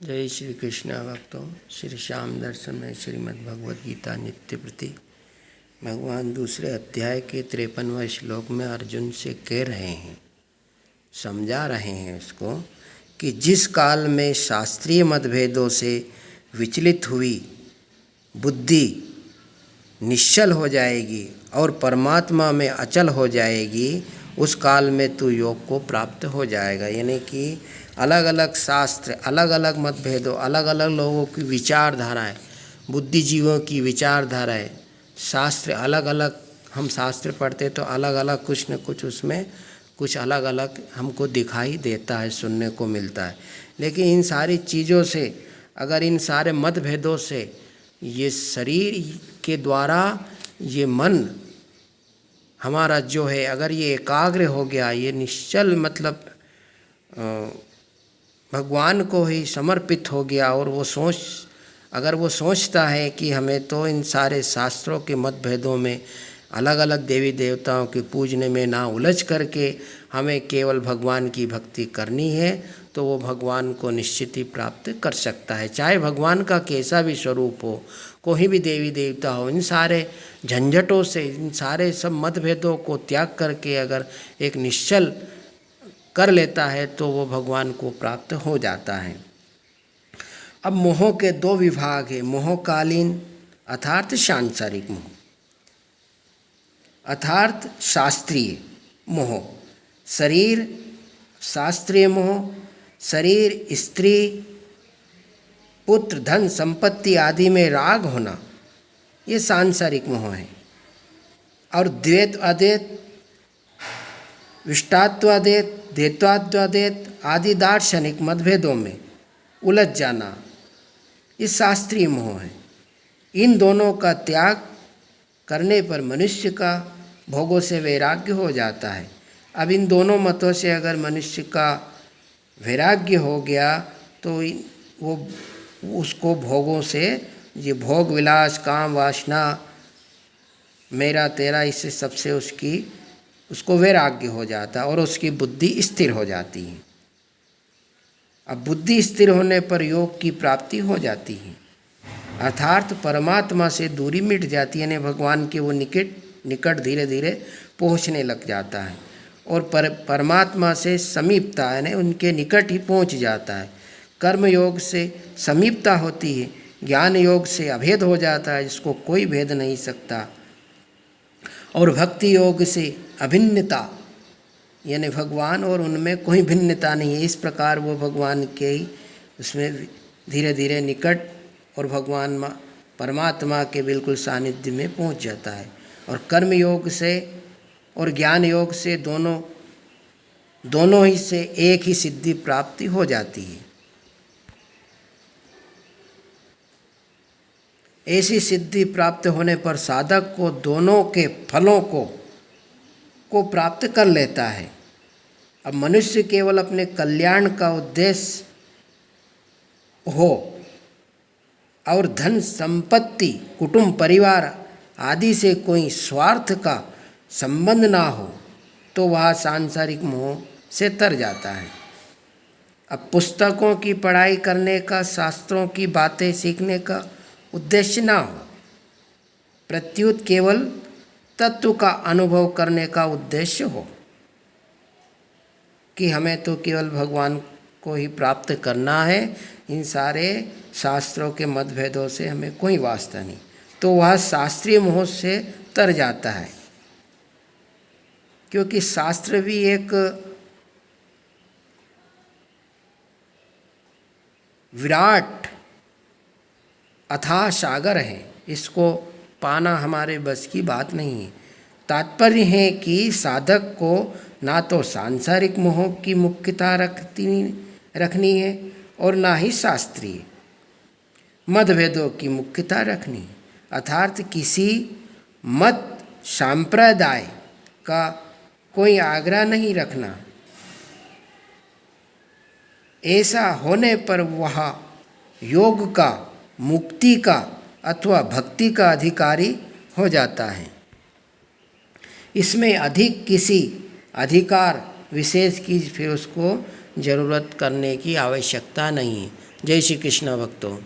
जय श्री कृष्ण भक्तों। श्री श्याम दर्शन में श्रीमद् भगवद गीता नित्य प्रति भगवान दूसरे अध्याय के 53वें श्लोक में अर्जुन से कह रहे हैं, समझा रहे हैं उसको कि जिस काल में शास्त्रीय मतभेदों से विचलित हुई बुद्धि निश्चल हो जाएगी और परमात्मा में अचल हो जाएगी, उस काल में तू योग को प्राप्त हो जाएगा। यानी कि अलग अलग शास्त्र, अलग अलग मतभेदों, अलग अलग लोगों की विचारधाराएं, बुद्धिजीवों की विचारधाराएं, शास्त्र अलग अलग, हम शास्त्र पढ़ते तो अलग अलग कुछ न कुछ उसमें कुछ अलग अलग हमको दिखाई देता है, सुनने को मिलता है। लेकिन इन सारी चीज़ों से, अगर इन सारे मतभेदों से ये शरीर के द्वारा ये मन हमारा जो है, अगर ये एकाग्र हो गया, ये निश्चल मतलब भगवान को ही समर्पित हो गया, और वो अगर वो सोचता है कि हमें तो इन सारे शास्त्रों के मतभेदों में, अलग अलग देवी देवताओं के पूजने में ना उलझ करके हमें केवल भगवान की भक्ति करनी है, तो वो भगवान को निश्चित ही प्राप्त कर सकता है। चाहे भगवान का कैसा भी स्वरूप हो, कोई भी देवी देवता हो, इन सारे झंझटों से, इन सारे सब मतभेदों को त्याग करके अगर एक निश्चल कर लेता है तो वो भगवान को प्राप्त हो जाता है। अब मोह के दो विभाग है, मोहकालीन अर्थात सांसारिक मोह, अर्थात शास्त्रीय मोह। शरीर शास्त्रीय मोह, शरीर, स्त्री, पुत्र, धन, संपत्ति आदि में राग होना, ये सांसारिक मोह है। और द्वैत अद्वैत, विशिष्टाद्वैत, द्वैताद्वैत आदि दार्शनिक मतभेदों में उलझ जाना, ये शास्त्रीय मोह है। इन दोनों का त्याग करने पर मनुष्य का भोगों से वैराग्य हो जाता है। अब इन दोनों मतों से अगर मनुष्य का वैराग्य हो गया तो वो उसको भोगों से, ये भोग विलास, काम वासना, मेरा तेरा, इससे सबसे उसको वैराग्य हो जाता है और उसकी बुद्धि स्थिर हो जाती है। अब बुद्धि स्थिर होने पर योग की प्राप्ति हो जाती है, अर्थात परमात्मा से दूरी मिट जाती है, यानी भगवान के वो निकट धीरे धीरे पहुँचने लग जाता है और परमात्मा से समीपता, यानी उनके निकट ही पहुँच जाता है। कर्म योग से समीपता होती है, ज्ञान योग से अभेद हो जाता है, जिसको कोई भेद नहीं सकता। और भक्ति योग से अभिन्नता, यानी भगवान और उनमें कोई भिन्नता नहीं है। इस प्रकार वो भगवान के ही उसमें धीरे धीरे निकट और भगवान परमात्मा के बिल्कुल सानिध्य में पहुंच जाता है। और कर्म योग से और ज्ञान योग से दोनों ही से एक ही सिद्धि प्राप्ति हो जाती है। ऐसी सिद्धि प्राप्त होने पर साधक को दोनों के फलों को प्राप्त कर लेता है। अब मनुष्य केवल अपने कल्याण का उद्देश्य हो और धन संपत्ति, कुटुंब, परिवार आदि से कोई स्वार्थ का संबंध ना हो तो वह सांसारिक मोह से तर जाता है। अब पुस्तकों की पढ़ाई करने का, शास्त्रों की बातें सीखने का उद्देश्य ना हो, प्रत्युत केवल तत्व का अनुभव करने का उद्देश्य हो कि हमें तो केवल भगवान को ही प्राप्त करना है, इन सारे शास्त्रों के मतभेदों से हमें कोई वास्ता नहीं, तो वह शास्त्रीय मोह से तर जाता है। क्योंकि शास्त्र भी एक विराट अथाह सागर है, इसको पाना हमारे बस की बात नहीं है। तात्पर्य है कि साधक को ना तो सांसारिक मोह की मुख्यता रखनी है और ना ही शास्त्रीय मतभेदों की मुख्यता रखनी है, अर्थात किसी मत संप्रदाय का कोई आग्रह नहीं रखना। ऐसा होने पर वह योग का, मुक्ति का अथवा भक्ति का अधिकारी हो जाता है। इसमें अधिक किसी अधिकार विशेष की फिर उसको जरूरत करने की आवश्यकता नहीं है। जय श्री कृष्ण भक्तों।